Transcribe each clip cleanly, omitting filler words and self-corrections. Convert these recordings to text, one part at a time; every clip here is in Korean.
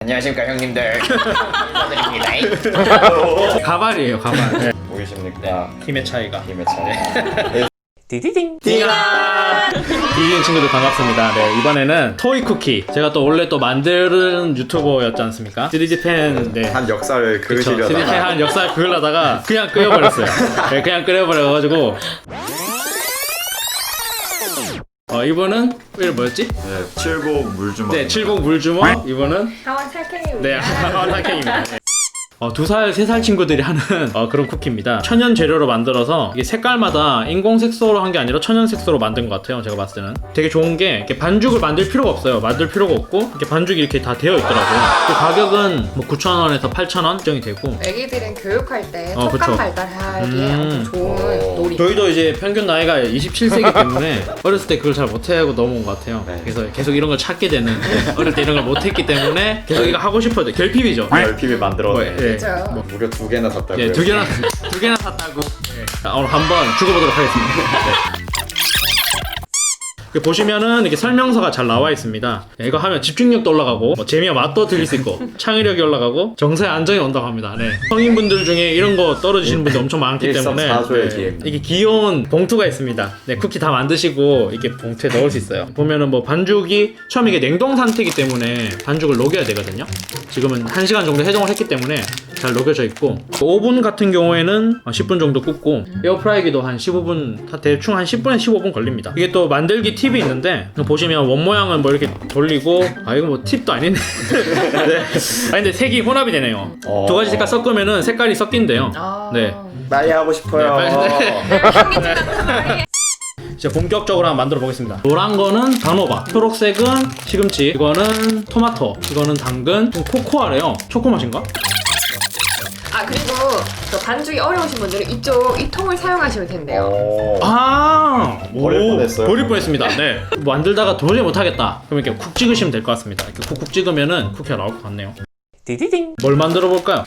안녕하십니까 형님들. 인사드립니다. 가발이에요, 가발. 네. 보이십니까? 힘의 차이가. 힘의 차이. 디디딩. 디딩 친구들 반갑습니다. 네, 이번에는 토이 쿠키. 제가 또 원래 또 만드는 유튜버였지 않습니까? 3D 펜, 네. 한 역사를 그쵸, 3D 펜 그리시려다가 한 역사 그으려다가 그냥 끄여버렸어요. 네, 그냥 끄여버려가지고. 이번은 이름 뭐였지? 네, 7곡 물주먹. 네, 7곡 물주먹. 이번은 하원 살쾡입니다. 네, 하원학행입니다. 2살, 3살 친구들이 하는 그런 쿠키입니다. 천연 재료로 만들어서 이게 색깔마다 인공 색소로 한 게 아니라 천연 색소로 만든 것 같아요. 제가 봤을 때는 되게 좋은 게 이렇게 반죽을 만들 필요가 없어요. 만들 필요가 없고 이렇게 반죽이 이렇게 다 되어 있더라고요. 그 가격은 뭐 9,000원에서 8,000원 정이 되고. 애기들은 교육할 때 그쵸. 촉감 발달하기에 아주 좋은 놀이. 저희도 이제 평균 나이가 27세이기 때문에 어렸을 때 그걸 잘 못하고 넘어온 것 같아요. 네. 그래서 계속 이런 걸 찾게 되는, 어릴 때 이런 걸 못했기 때문에 계속 이거 하고 싶어요. 결핍이죠. 결핍을 만들어내. 네. 그죠. 무려 2개나 샀다고요. 네, 두 개나 샀다고. 네. 오늘 한번 죽어보도록 하겠습니다. 네. 보시면은 이렇게 설명서가 잘 나와 있습니다. 네, 이거 하면 집중력도 올라가고 재미와 맛도 들릴 수 있고 창의력이 올라가고 정서의 안정이 온다고 합니다. 네. 성인분들 중에 이런 거 떨어지시는 분들 엄청 많기 때문에 일석사조의 기획. 이게 귀여운 봉투가 있습니다. 네, 쿠키 다 만드시고 이렇게 봉투에 넣을 수 있어요. 보면은 뭐 반죽이 처음 이게 냉동 상태이기 때문에 반죽을 녹여야 되거든요. 지금은 1시간 정도 해동을 했기 때문에 잘 녹여져 있고, 오븐 같은 경우에는 10분 정도 굽고 에어프라이기도 한 15분, 대충 한 10분에서 15분 걸립니다. 이게 또 만들기 팁이 있는데 보시면 원 모양은 뭐 이렇게 돌리고, 이거 뭐 팁도 아니네. 네. 근데 색이 혼합이 되네요. 두 가지 색깔 섞으면은 색깔이 섞인대요. 네. 빨리 하고 싶어요. 이제 본격적으로 한번 만들어 보겠습니다. 노란 거는 단호박, 초록색은 시금치, 이거는 토마토, 이거는 당근, 코코아래요. 초코 맛인가? 그리고 또 반죽이 어려우신 분들은 이 통을 사용하시면 된대요. 버릴 뻔했어요. 버릴 뻔했습니다. 네. 만들다가 도저히 못하겠다. 그럼 이렇게 쿡 찍으시면 될 것 같습니다. 이렇게 쿡쿡 찍으면은 쿠키가 나올 것 같네요. 디디딩. 뭘 만들어 볼까요?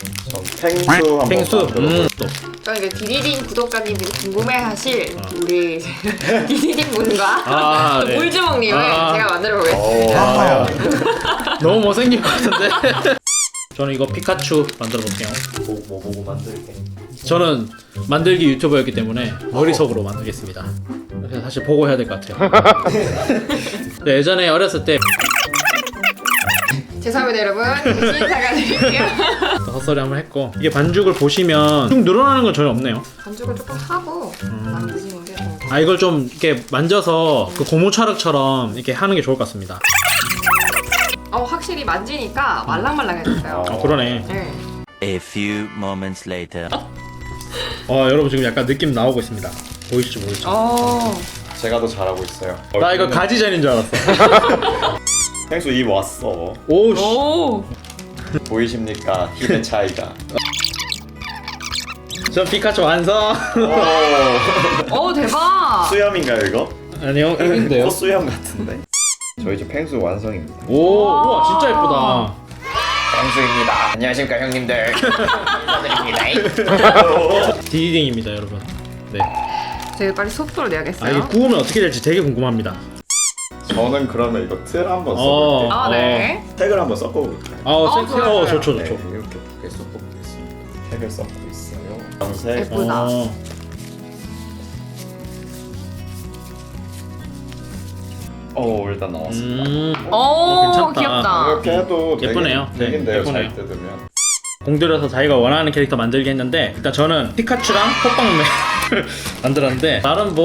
펭수 한번 펭수. 만들어볼게요. 또. 그러니까 디디딩 구독자님들이 궁금해하실 우리 디디딩 분과 네. 물주먹님을 제가 만들어 보겠습니다. 너무 못생긴 것 같은데. 저는 이거 피카츄 만들어 볼게요. 뭐 보고 만들게. 저는 만들기 유튜버였기 때문에 머릿속으로 만들겠습니다. 그래서 사실 보고 해야 될 것 같아요. 네, 예전에 어렸을 때 죄송합니다 여러분. 대신 사과드릴게요. 헛소리 한번 했고, 이게 반죽을 보시면 쭉 늘어나는 건 전혀 없네요. 반죽을 조금 하고 만드시는 게 좋은 이걸 좀 이렇게 만져서 그 고무차륵처럼 이렇게 하는 게 좋을 것 같습니다. 확실히 만지니까 말랑말랑해졌어요. 그러네. 네. A few moments later. 여러분 지금 약간 느낌 나오고 있습니다. 보이시죠? 제가 더 잘하고 있어요. 나 이거 가지전인 줄 알았어. 펭수 입 왔어. 오씨. 오. 보이십니까? 힘의 차이가. 전 피카츄 완성. 오 대박. 수염인가요 이거? 아니요, 이긴데요. 수염 같은데. 저희 집 펭수 완성입니다. 우와, 진짜 예쁘다. 펭수입니다. 안녕하십니까 형님들. 인사드립니다. 디딩입니다, 여러분. 네. 제가 빨리 속도로 이게 내야겠어요. 구우면 어떻게 될지 되게 궁금합니다. 저는 그러면 이거 틀 한번 써볼게요. 네. 색을 한번 섞어볼게요. 좋아요. 좋죠. 네, 이렇게 섞어보겠습니다. 색을 섞고 있어요. 검색. 예쁘다. 일단 나왔습니다. 오 괜찮다. 귀엽다. 이렇게 해도 예쁘네요. 네, 되긴데요. 예쁘네요. 잘 뜯으면. 공들여서 자기가 원하는 캐릭터 만들기 했는데, 일단 저는 피카츄랑 호빵맨을 만들었는데, 나름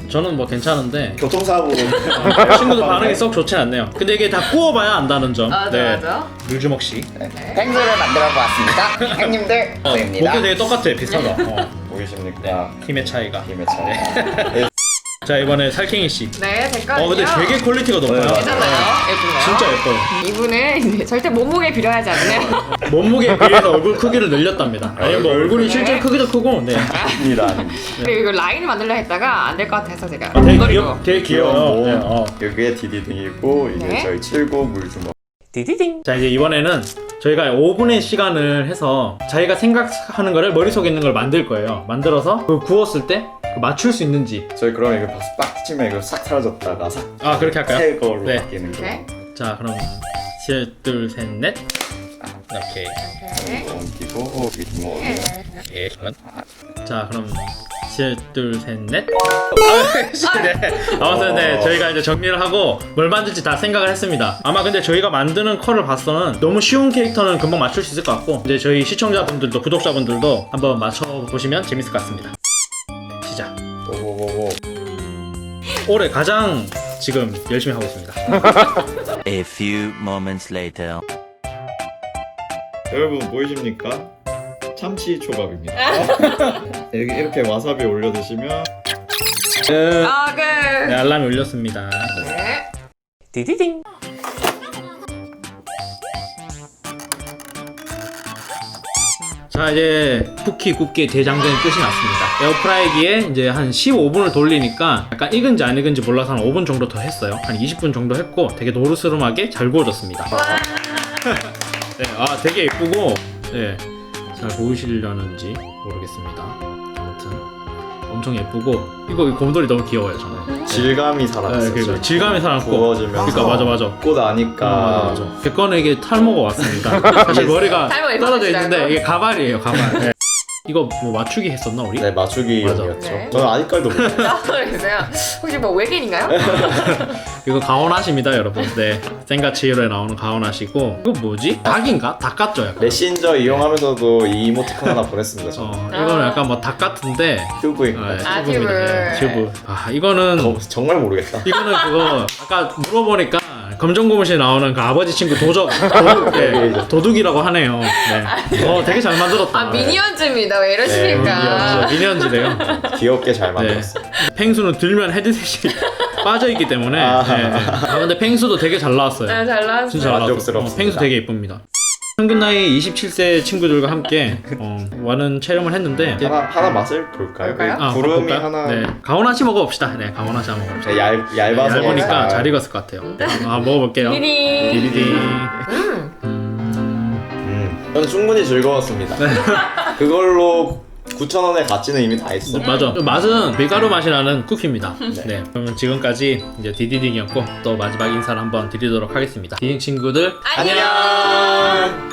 저는 괜찮은데 교통사고로 친구들 반응이 썩 좋진 않네요. 근데 이게 다 구워봐야 안다는 점. 맞아. 물주먹씨. 펭수를 만들어 보았습니다. 형님들. 보기 되게 똑같아. 비슷하다. 보이십니까? 힘의 차이가. 힘의 차이. 자, 이번에 살쾡이씨. 네 색깔이요. 근데 되게 퀄리티가 높아요. 괜찮아요. 예쁜가요? 진짜 예뻐요. 이분은 이제 절대 몸무게 비교하지 않는. 몸무게에 비해서 얼굴 크기를 늘렸답니다. 아니 뭐 얼굴이 실제 크기도 크고. 네. 아닙니다. 그리고 이거 라인을 만들려 했다가 안 될 것 같아서 제가 되게 귀여워요. 네, 여기에 디디딩이고 이게 네. 저희 7고 물주먹. 디디딩. 자, 이제 이번에는 저희가 5분의 시간을 해서 자기가 생각하는 거를 머릿속에 있는 걸 만들 거예요. 만들어서 그 구웠을 때 맞출 수 있는지. 저희 그러면 이거 빡 치면 이거 싹 사라졌다가 싹 그렇게 할까요? 새 거로 네. 바뀌는 거. 네. 자, 그럼 하나, 둘, 셋, 넷. 오케이. 네. 옮기고 윗몸. 예, 자, 그럼 둘, 셋, 넷. 네. 아무튼 네, 저희가 이제 정리를 하고 뭘 만들지 다 생각을 했습니다. 아마 근데 저희가 만드는 컬을 봐서는 너무 쉬운 캐릭터는 금방 맞출 수 있을 것 같고 이제 저희 시청자분들도 구독자분들도 한번 맞춰보시면 재밌을 것 같습니다. 시작. 오오오오. 올해 가장 지금 열심히 하고 있습니다. A few moments later. 여러분 보이십니까? 참치 초밥입니다. 이렇게 와사비 올려 드시면 아, 네, 알람이 울렸습니다. 네. 디디딩. 자, 이제 쿠키 굽기의 대장정이 끝이 났습니다. 에어프라이기에 이제 한 15분을 돌리니까 약간 익은지 안 익은지 몰라서 한 5분 정도 더 했어요. 한 20분 정도 했고 되게 노르스름하게 잘 구워졌습니다. 네, 아 되게 예쁘고 네, 잘 보이시려는지 모르겠습니다. 아무튼 엄청 예쁘고 이거 곰돌이 너무 귀여워요 저는. 질감이 살아있어. 네, 그러니까 질감이 살았고 구워지면서 그러니까 맞아. 고 나니까 맞아. 제 거는 이게 탈모가 왔습니다. 사실 머리가 탈모 떨어져 있는데 예뻐지시라고? 이게 가발이에요 가발. 네. 이거 뭐 맞추기 했었나 우리? 네 맞추기용이었죠. 네. 저는 아직까지도 몰라요. 그랬어요. 혹시 뭐 외계인인가요? 이거 가온하십니다 여러분. 네, 센가치히로에 나오는 가온하시고 이거 뭐지? 닭인가? 닭 같죠 약간. 메신저 이용하면서 이 이모티콘 하나 보냈습니다. 저 이거는 약간 뭐 닭 같은데. 튜브인가? 아, 튜브입니다. 네, 튜브. 아 이거는 정말 모르겠다. 이거는 그거 아까 물어보니까 검정고무신에 나오는 그 아버지 친구 도둑이라고 하네요. 네. 되게 잘 만들었다. 아, 미니언즈입니다. 왜 이러십니까? 미니언즈래요. 귀엽게 잘 네. 만들었어. 펭수는 들면 헤드셋이 빠져있기 때문에. 아 근데 펭수도 되게 잘 나왔어요. 네, 잘 나왔어요. 진짜 잘 나왔어요. 만족스럽습니다. 펭수 되게 예쁩니다. 평균 나이 27세 친구들과 함께 많은 촬영을 했는데 하나 맛을 볼까요? 볼까요? 그 구름이 볼까요? 하나 네, 가오나시 먹어봅시다. 네, 가오나시 한번 먹어봅시다. 얇아서 얇으니까 잘 익었을 것 같아요. 먹어볼게요. 미니. 디디디. 저는 충분히 즐거웠습니다. 그걸로 9,000원의 가치는 이미 다 했어. 맞아. 맛은 밀가루 맛이 나는 쿠키입니다. 네. 그러면 지금까지 이제 디디딩이었고 또 마지막 인사를 한번 드리도록 하겠습니다. 디딩 친구들 안녕.